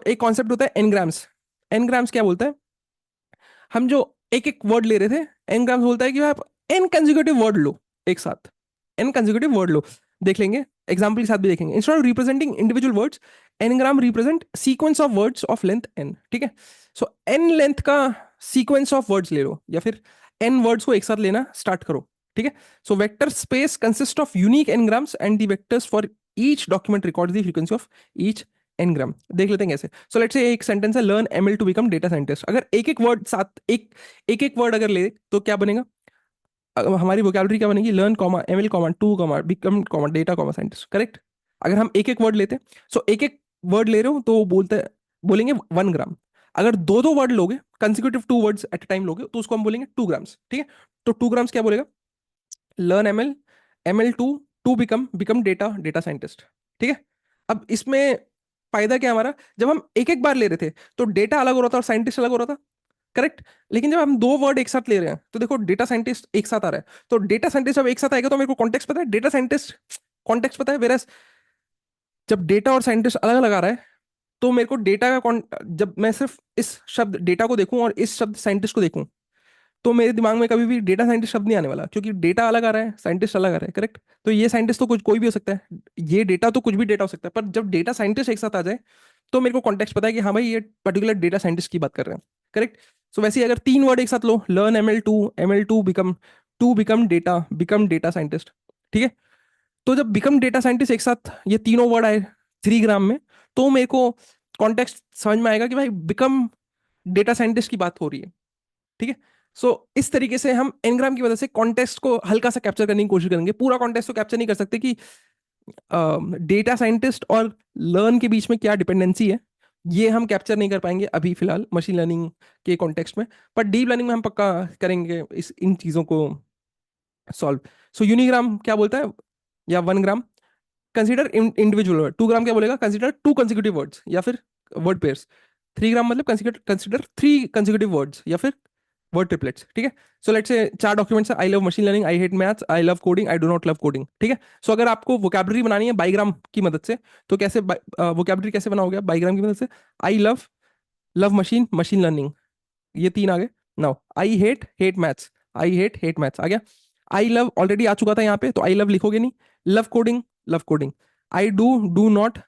एक कॉन्सेप्ट होता है एनग्राम्स। एनग्राम्स क्या बोलता है? हम जो एक एक वर्ड ले रहे थे, एनग्राम्स बोलता है कि आप एन कंसेक्यूटिव वर्ड लो एक साथ, एन कंसेक्यूटिव वर्ड लो। देख लेंगे, एग्जाम्पल के साथ भी देखेंगे। Instead of representing individual words, n gram represent sequence of words of length n. ठीक है, सो एन लेंथ का सीक्वेंस ऑफ वर्ड्स ले लो, या फिर एन वर्ड्स को एक साथ लेना स्टार्ट करो। ठीक है, so vector space consist of unique ngrams and the vectors for each document record the frequency of each ngram. देख लेते हैं कैसे। सो लेट्स से एक सेंटेंस है, learn ML to become data scientist. अगर एक एक वर्ड साथ एक वर्ड अगर ले तो क्या बनेगा? हमारी वोकैबुलरी क्या बनेगी? Learn comma ML comma two comma become comma data comma scientist. Correct. अगर हम एक एक वर्ड लेते, सो एक एक वर्ड ले रहे हो तो बोलेंगे 1 ग्राम। अगर दो दो वर्ड लोगे, कंसेक्यूटिव 2 वर्ड्स एट टाइम लोगे, तो उसको हम बोलेंगे 2 ग्राम्स। ठीक है, तो 2 ग्राम्स क्या बोलेगा? Learn ML, ML to, to become become data data scientist. ठीक है, अब इसमें फायदा क्या है हमारा? जब हम एक एक बार ले रहे थे तो डेटा अलग हो रहा था और साइंटिस्ट अलग हो रहा था। करेक्ट। लेकिन जब हम दो वर्ड एक साथ ले रहे हैं तो देखो डेटा साइंटिस्ट एक साथ आ रहा है, तो डेटा साइंटिस्ट जब एक साथ आएगा तो मेरे को कॉन्टेक्स्ट पता है, डेटा साइंटिस्ट कॉन्टेक्स्ट पता है। वेरस जब डेटा और साइंटिस्ट अलग अलग आ रहा है तो मेरे को डेटा का जब मैं सिर्फ इस शब्द डेटा को देखूं और इस शब्द साइंटिस्ट को देखूं, तो मेरे दिमाग में कभी भी डेटा साइंटिस्ट शब्द नहीं आने वाला, क्योंकि डेटा अलग आ रहा है, साइंटिस्ट अलग आ रहा है। करेक्ट। तो ये साइंटिस्ट तो कुछ कोई भी हो सकता है, ये डेटा तो कुछ भी डेटा हो सकता है, पर जब डेटा साइंटिस्ट एक साथ आ जाए तो मेरे को कॉन्टेक्स्ट पता है कि हाँ भाई ये पर्टिकुलर डेटा साइंटिस्ट की बात कर रहे हैं। करेक्ट। सो वैसे ही अगर 3 वर्ड एक साथ लो, learn ML to become data scientist. ठीक है, तो जब बिकम डेटा साइंटिस्ट एक साथ ये तीनों वर्ड आए 3 ग्राम में, तो मेरे को कॉन्टेक्स्ट समझ में आएगा कि भाई बिकम डेटा साइंटिस्ट की बात हो रही है। ठीक है, सो इस तरीके से हम एनग्राम की मदद से कॉन्टेक्स्ट को हल्का सा कैप्चर करने की कोशिश करेंगे। पूरा कॉन्टेक्स्ट तो कैप्चर नहीं कर सकते कि डेटा साइंटिस्ट और लर्न के बीच में क्या डिपेंडेंसी है, ये हम कैप्चर नहीं कर पाएंगे अभी फिलहाल मशीन लर्निंग के कॉन्टेक्स्ट में। पर डीप लर्निंग में हम पक्का करेंगे इस इन चीज़ों को सॉल्व। सो यूनिग्राम क्या बोलता है, या 1 ग्राम कंसिडर इंडिविजुअल वर्ड। 2 ग्राम क्या बोलेगा? कंसिडर 2 कंसेक्यूटिव वर्ड्स या फिर वर्ड पेयर्स। 3 ग्राम मतलब कंसिडर कंसिडर 3 कंसेक्यूटिव वर्ड्स या फिर वर्ड ट्रिपलेट्स। ठीक है, सो लेट्स से 4 डॉक्यूमेंट्स है, I love machine learning, I hate maths, I love coding, I do not love coding. ठीक है, सो अगर आपको वोकैबुलरी बनानी है बाईग्राम की मदद से, तो कैसे वोकैबुलरी कैसे बनाओगे आप बाईग्राम की मदद से? I love, love machine, machine learning, ये 3 आ गए। Now I hate, hate maths, I hate hate maths आ गया। आई लव ऑलरेडी आ चुका था यहाँ पे, तो आई लव लिखोगे नहीं। Love coding, love coding. I do not,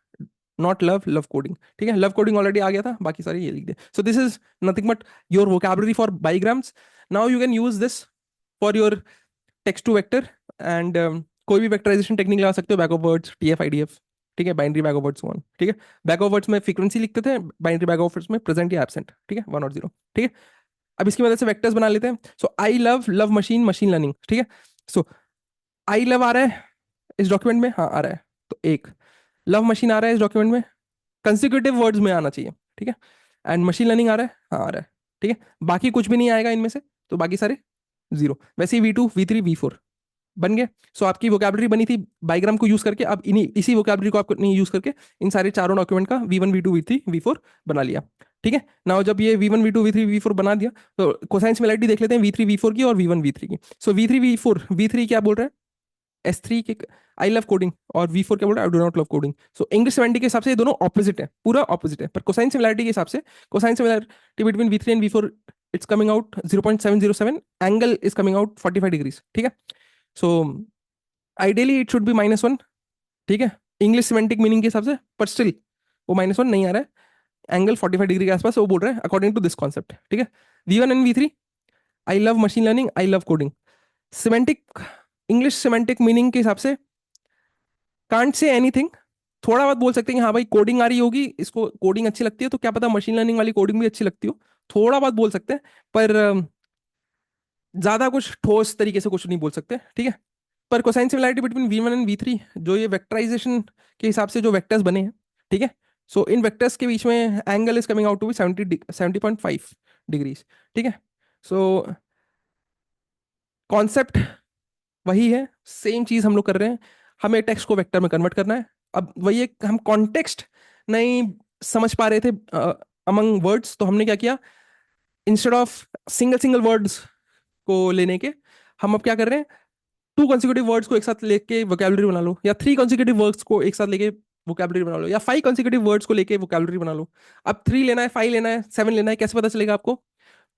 not love, love coding. ठीक है, लव कोडिंग ऑलरेडी आ गया था, बाकी सारे ये लिख दे। So this is nothing but your vocabulary for bigrams. Now you can use this for your text to vector and कोई भी वेक्टराइजेशन टेक्निक लगा सकते हो, bag of words, TF IDF. ठीक है, बाइनरी बैक ऑफ वर्ड्स 1। ठीक है, bag of words में फ्रीक्वेंसी लिखते थे, बाइनरी बैक ऑफ वर्ड्स में प्रेजेंट या एब्सेंट। ठीक है, 1 और 0। ठीक है, अब इसकी मदद से वेक्टर्स बना लेते हैं। So I love, love machine, machine learning. ठीक है, सो आई लव आ रहा है इस डॉक्यूमेंट में, हाँ आ रहा है, तो एक। लव मशीन आ रहा है इस डॉक्यूमेंट में, कंसेक्यूटिव वर्ड्स में आना चाहिए। ठीक है, एंड मशीन लर्निंग आ रहा है, हाँ आ रहा है। ठीक है, बाकी कुछ भी नहीं आएगा इनमें से, तो बाकी सारे 0। वैसे ही V2 V3 V4 बन गए। सो आपकी वोकैबुलरी बनी थी बाईग्राम को यूज करके, अब इन्हीं इसी वोकैबुलरी को आपको नहीं यूज करके इन सारे चारों डॉक्यूमेंट का V1 V2 V3 V4 बना लिया। ठीक है, नाउ जब ये V1 V2 V3 V4 बना दिया, तो कोसाइन सिमिलरिटी देख लेते हैं V3 V4 की और V1 V3 की। सो V3 V4, V3 क्या बोल रहा है? S3 के आई लव कोडिंग, और V4 क्या बोल रहा है? I do not love coding. So English seventy के हिसाब से ये दोनों ऑपोजिट है, पूरा ऑपोजिट है, पर कोसाइन सिमिलरिटी के हिसाब से, cosine similarity between V3 and V4, it's coming out 0.707, angle is coming out 45 degrees. ठीक है, so ideally it should be -1। ठीक है, इंग्लिश सिमेंटिक मीनिंग के हिसाब से, पर स्टिल वो -1 नहीं आ रहा है, एंगल 45 डिग्री के आसपास वो बोल रहा है अकॉर्डिंग टू दिस कॉन्सेप्ट। ठीक है, V1 and V3, I love machine learning, I love coding. Semantic, English semantic meaning के हिसाब से कांट से एनीथिंग, थोड़ा बहुत बोल सकते हैं कि हाँ भाई कोडिंग आ रही होगी, इसको कोडिंग अच्छी लगती है, तो क्या पता मशीन लर्निंग वाली कोडिंग भी अच्छी लगती हो, थोड़ा बहुत बोल सकते हैं, पर ज्यादा कुछ ठोस तरीके से कुछ नहीं बोल सकते। ठीक है, पर cosine similarity between V1 and V3, जो ये वेक्टराइजेशन के हिसाब से जो वेक्टर्स बने हैं, ठीक है, सो इन वेक्टर्स के बीच में angle is coming out to be 70.5 degrees. ठीक है, सो कॉन्सेप्ट वही है, सेम चीज हम लोग कर रहे हैं, हमें टेक्स्ट को वेक्टर में कन्वर्ट करना है। अब वही एक हम कॉन्टेक्स्ट नहीं समझ पा रहे थे अमंग वर्ड्स, तो हमने क्या किया, instead of single single words को लेने के, हम अब क्या कर रहे हैं, 2 कंसेक्यूटिव वर्ड्स को एक साथ लेके वोकैबुलरी बना लो, या 3 कंसेक्यूटिव वर्ड्स को एक साथ लेके वोकैबुलरी बना लो, या 5 कंसेक्यूटिव वर्ड्स को लेके वोकैबुलरी बना लो। अब 3 लेना है, 5 लेना है, 7 लेना है, कैसे पता चलेगा आपको?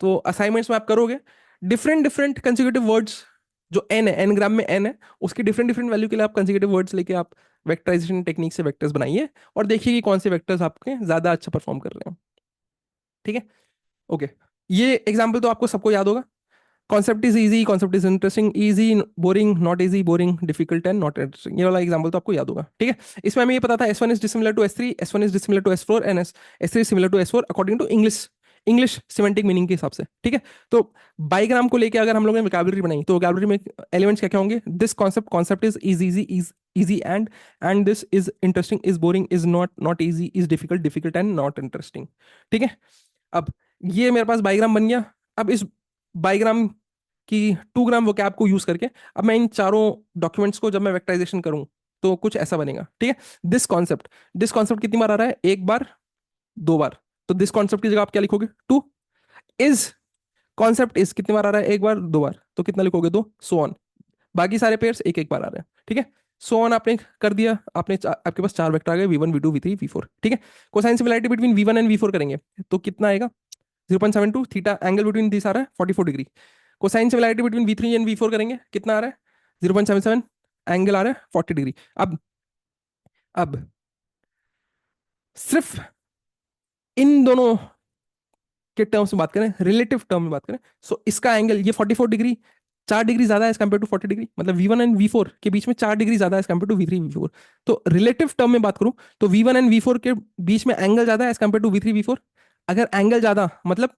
तो असाइनमेंट्स में आप करोगे, डिफरेंट डिफरेंट कंसेक्यूटिव वर्ड्स, जो एन है, एन ग्राम में एन है, उसकी डिफरेंट डिफरेंट वैल्यू के लिए आप कंसेक्यूटिव वर्ड्स लेके आप वेक्टराइजेशन टेक्निक से वेक्टर्स बनाइए और देखिए कि कौन से वेक्टर्स आपके ज्यादा अच्छा परफॉर्म कर रहे हैं। ठीक है, ओके। ये एग्जाम्पल तो आपको सबको याद होगा। Concept is easy, concept is interesting, easy boring, not easy boring, difficult and not interesting, ये वाला एग्जाम्पल तो आपको याद होगा। ठीक है, इसमें हमें ये पता था S1 is dissimilar to S3, S1 is dissimilar to S4 and S3 similar to S4 according to English, English semantic meaning के हिसाब से। ठीक है, तो बाईग्राम को लेके अगर हम लोगों ने वोकैबुलरी बनाई तो वोकैबुलरी में एलिमेंट्स क्या क्या होंगे? This concept, concept is easy, is easy, and this is interesting, is boring, is not easy, is difficult, difficult and not interesting। ठीक है, अब ये मेरे पास बाईग्राम बन गया। अब इस बाईग्राम की 2 ग्राम वोकैब को यूज करके अब मैं इन चारों डॉक्यूमेंट्स को जब मैं वेक्टराइजेशन करूं तो कुछ ऐसा बनेगा। ठीक है, दिस कॉन्सेप्ट कितनी बार आ रहा है? एक बार, 2 बार। तो दिस कॉन्सेप्ट की जगह आप क्या लिखोगे? 2। इज कॉन्सेप्ट इज कितनी बार आ रहा है? एक बार, 2 बार, तो कितना लिखोगे? 2। सो ऑन, बाकी सारे पेयर्स एक एक बार आ रहे हैं। ठीक है, सो ऑन आपने कर दिया, आपके पास 4 वेक्टर आ गए, V1 V2 V3 V4। ठीक है, cosine similarity between V1 and V4 करेंगे तो कितना आएगा? 0.72। थीटा एंगल बिटवीन दिस आ रहा है 44 degree. Cosine similarity between V3 and V4 करेंगे, कितना आ रहा है? 0.77, एंगल आ रहा है 40 डिग्री। अब सिर्फ इन दोनों के टर्म्स में बात करें, रिलेटिव टर्म में बात करें, सो इसका एंगल ये 44 डिग्री 4 डिग्री ज्यादा है एज कम्पेयर टू 40 डिग्री, मतलब V1 एंड V4 के बीच में 4 डिग्री ज्यादा है as compared to V3 V4। तो रिलेटिव टर्म में बात करूं तो V1 एंड V4 के बीच में एंगल ज्यादा है as compared to V3 V4। अगर एंगल ज्यादा मतलब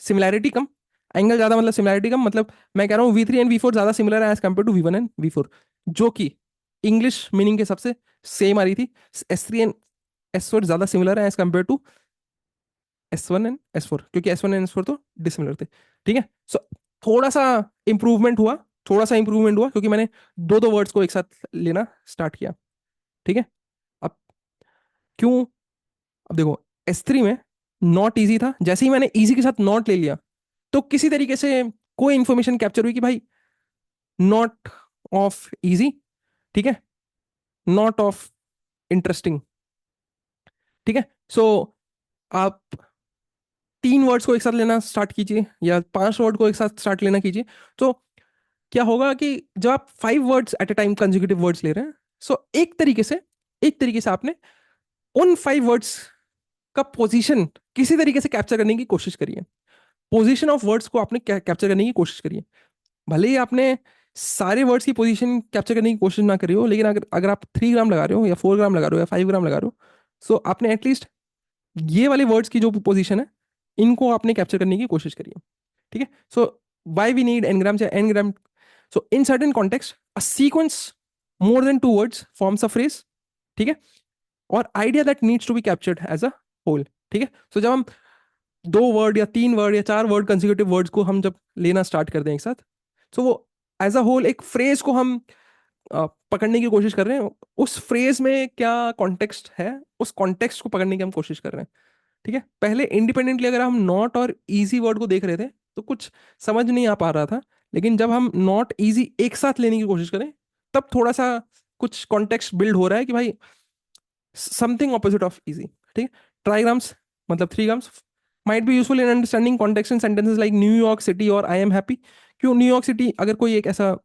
सिमिलैरिटी कम, एंगल ज्यादा मतलब सिमिलैरिटी कम, मतलब मैं कह रहा हूँ V3 एंड V4 ज्यादा सिमिलर है as compared to V1 and V4, जो कि इंग्लिश मीनिंग के सबसे सेम आ रही थी। S3 एंड S4 ज्यादा सिमिलर है as compared to S1 and S4, क्योंकि S1 एंड S4 तो डिसिमिलर थे। ठीक है, सो थोड़ा सा इंप्रूवमेंट हुआ, थोड़ा सा इंप्रूवमेंट हुआ क्योंकि मैंने दो दो वर्ड्स को एक साथ लेना स्टार्ट किया। ठीक है, अब क्यों? अब देखो, S3 में नॉट इजी था, जैसे ही मैंने इजी के साथ नॉट ले लिया तो किसी तरीके से कोई इंफॉर्मेशन कैप्चर हुई कि भाई नॉट ऑफ इजी, ठीक है, नॉट ऑफ इंटरेस्टिंग। ठीक है, सो आप 3 वर्ड्स को एक साथ लेना स्टार्ट कीजिए या 5 वर्ड को एक साथ स्टार्ट लेना कीजिए, तो क्या होगा कि जब आप 5 words at a time consecutive words ले रहे हैं, सो एक तरीके से आपने उन 5 वर्ड्स का पोजीशन किसी तरीके से कैप्चर करने की कोशिश करिए। पोजीशन ऑफ वर्ड्स को आपने कैप्चर करने की कोशिश करिए। भले ही आपने सारे वर्ड्स की पोजीशन कैप्चर करने की कोशिश ना करी हो, लेकिन अगर अगर आप 3 ग्राम लगा रहे हो या 4 ग्राम लगा रहे हो या 5 ग्राम लगा रहे हो, सो आपने एटलीस्ट ये वाले वर्ड्स की जो पोजीशन है इनको आपने कैप्चर करने की कोशिश करिए। ठीक है, so why we need n gram या n gram? So in certain context a sequence more than 2 words forms a phrase. ठीक है, और idea that needs to be captured as a whole. ठीक है, सो जब हम 2 वर्ड या 3 वर्ड या 4 वर्ड कंसेक्यूटिव वर्ड्स को हम जब लेना स्टार्ट कर दें एक साथ, सो वो एज अ होल एक फ्रेज को हम पकड़ने की कोशिश कर रहे हैं। उस फ्रेज में क्या कॉन्टेक्स्ट है, उस कॉन्टेक्स्ट को पकड़ने की हम कोशिश कर रहे हैं। ठीक है, पहले इंडिपेंडेंटली अगर हम नॉट और इजी वर्ड को देख रहे थे तो कुछ समझ नहीं आ पा रहा था, लेकिन जब हम नॉट इजी एक साथ लेने की कोशिश करें तब थोड़ा सा कुछ कॉन्टेक्स्ट बिल्ड हो रहा है कि भाई समथिंग ऑपोजिट ऑफ इजी। ठीक है, ट्राईग्राम्स मतलब 3 grams might be useful in understanding context in sentences like New York city और आई एम हैप्पी। क्यों न्यूयॉर्क सिटी? अगर कोई एक ऐसा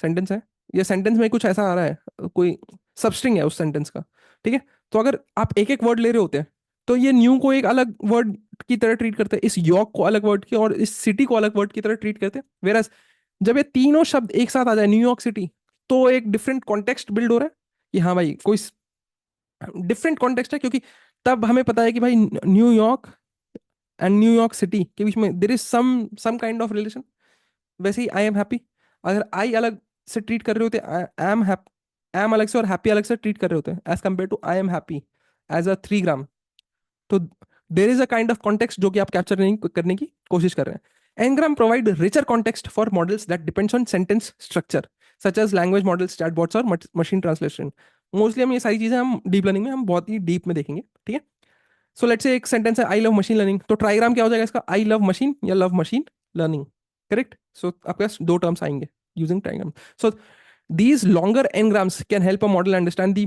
सेंटेंस है या सेंटेंस में कुछ ऐसा आ रहा है, कोई सबस्ट्रिंग है उस सेंटेंस का, ठीक है, तो अगर आप एक एक वर्ड ले रहे होते हैं तो ये न्यू को एक अलग वर्ड की तरह ट्रीट करते हैं, इस यॉर्क को अलग वर्ड की और इस सिटी को अलग वर्ड की तरह ट्रीट करते हैं। वेरस जब ये तीनों शब्द एक साथ आ जाए न्यूयॉर्क सिटी, तो एक डिफरेंट कॉन्टेक्स्ट बिल्ड हो रहा है कि हाँ भाई कोई डिफरेंट कॉन्टेक्स्ट है, क्योंकि तब हमें पता है कि भाई न्यूयॉर्क एंड न्यूयॉर्क सिटी के बीच में there is some kind of relation. वैसे ही आई एम हैप्पी, अगर आई अलग से ट्रीट कर रहे होते, आई एम हैप्पी, आई एम अलग से और हैप्पी अलग से ट्रीट कर रहे होते हैं as compared to I am happy as a 3 gram, तो there is a kind of context जो कि आप कैप्चर नहीं करने की कोशिश कर रहे हैं। N gram provide richer context for models that depends on sentence structure such as language models, chatbots और मशीन ट्रांसलेशन। मोस्टली हम ये सारी चीजें हम डीप लर्निंग में हम बहुत ही डीप में देखेंगे। ठीक है, सो लेट्स से एक सेंटेंस है आई लव मशीन लर्निंग, तो ट्राईग्राम क्या हो जाएगा इसका? आई लव मशीन या लव मशीन लर्निंग। करेक्ट, सो आपके पास 2 टर्म्स आएंगे using trigram. So these longer n-grams can help a model understand the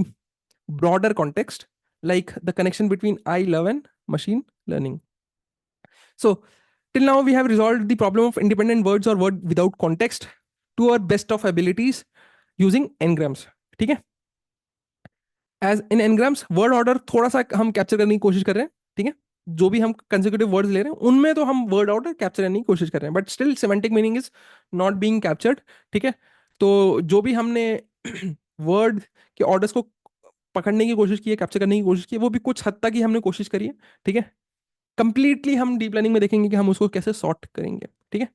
broader context, like the connection between I love and machine learning. So, till now, we have resolved the problem of independent words or word without context to our best of abilities using ngrams. ठीक है? As in एनग्राम्स word order थोड़ा सा हम capture करने की कोशिश कर रहे हैं. ठीक है? जो भी हम कंसेक्यूटिव वर्ड्स ले रहे हैं उनमें तो हम वर्ड ऑर्डर कैप्चर करने की कोशिश कर रहे हैं, but still semantic meaning is not being captured. ठीक है? तो जो भी हमने वर्ड के ऑर्डर्स को पकड़ने की कोशिश की है, कैप्चर करने की कोशिश की है, वो भी कुछ हद तक ही हमने कोशिश करी है. ठीक है? कंप्लीटली हम डीप लर्निंग में देखेंगे कि हम उसको कैसे सॉर्ट करेंगे. ठीक है?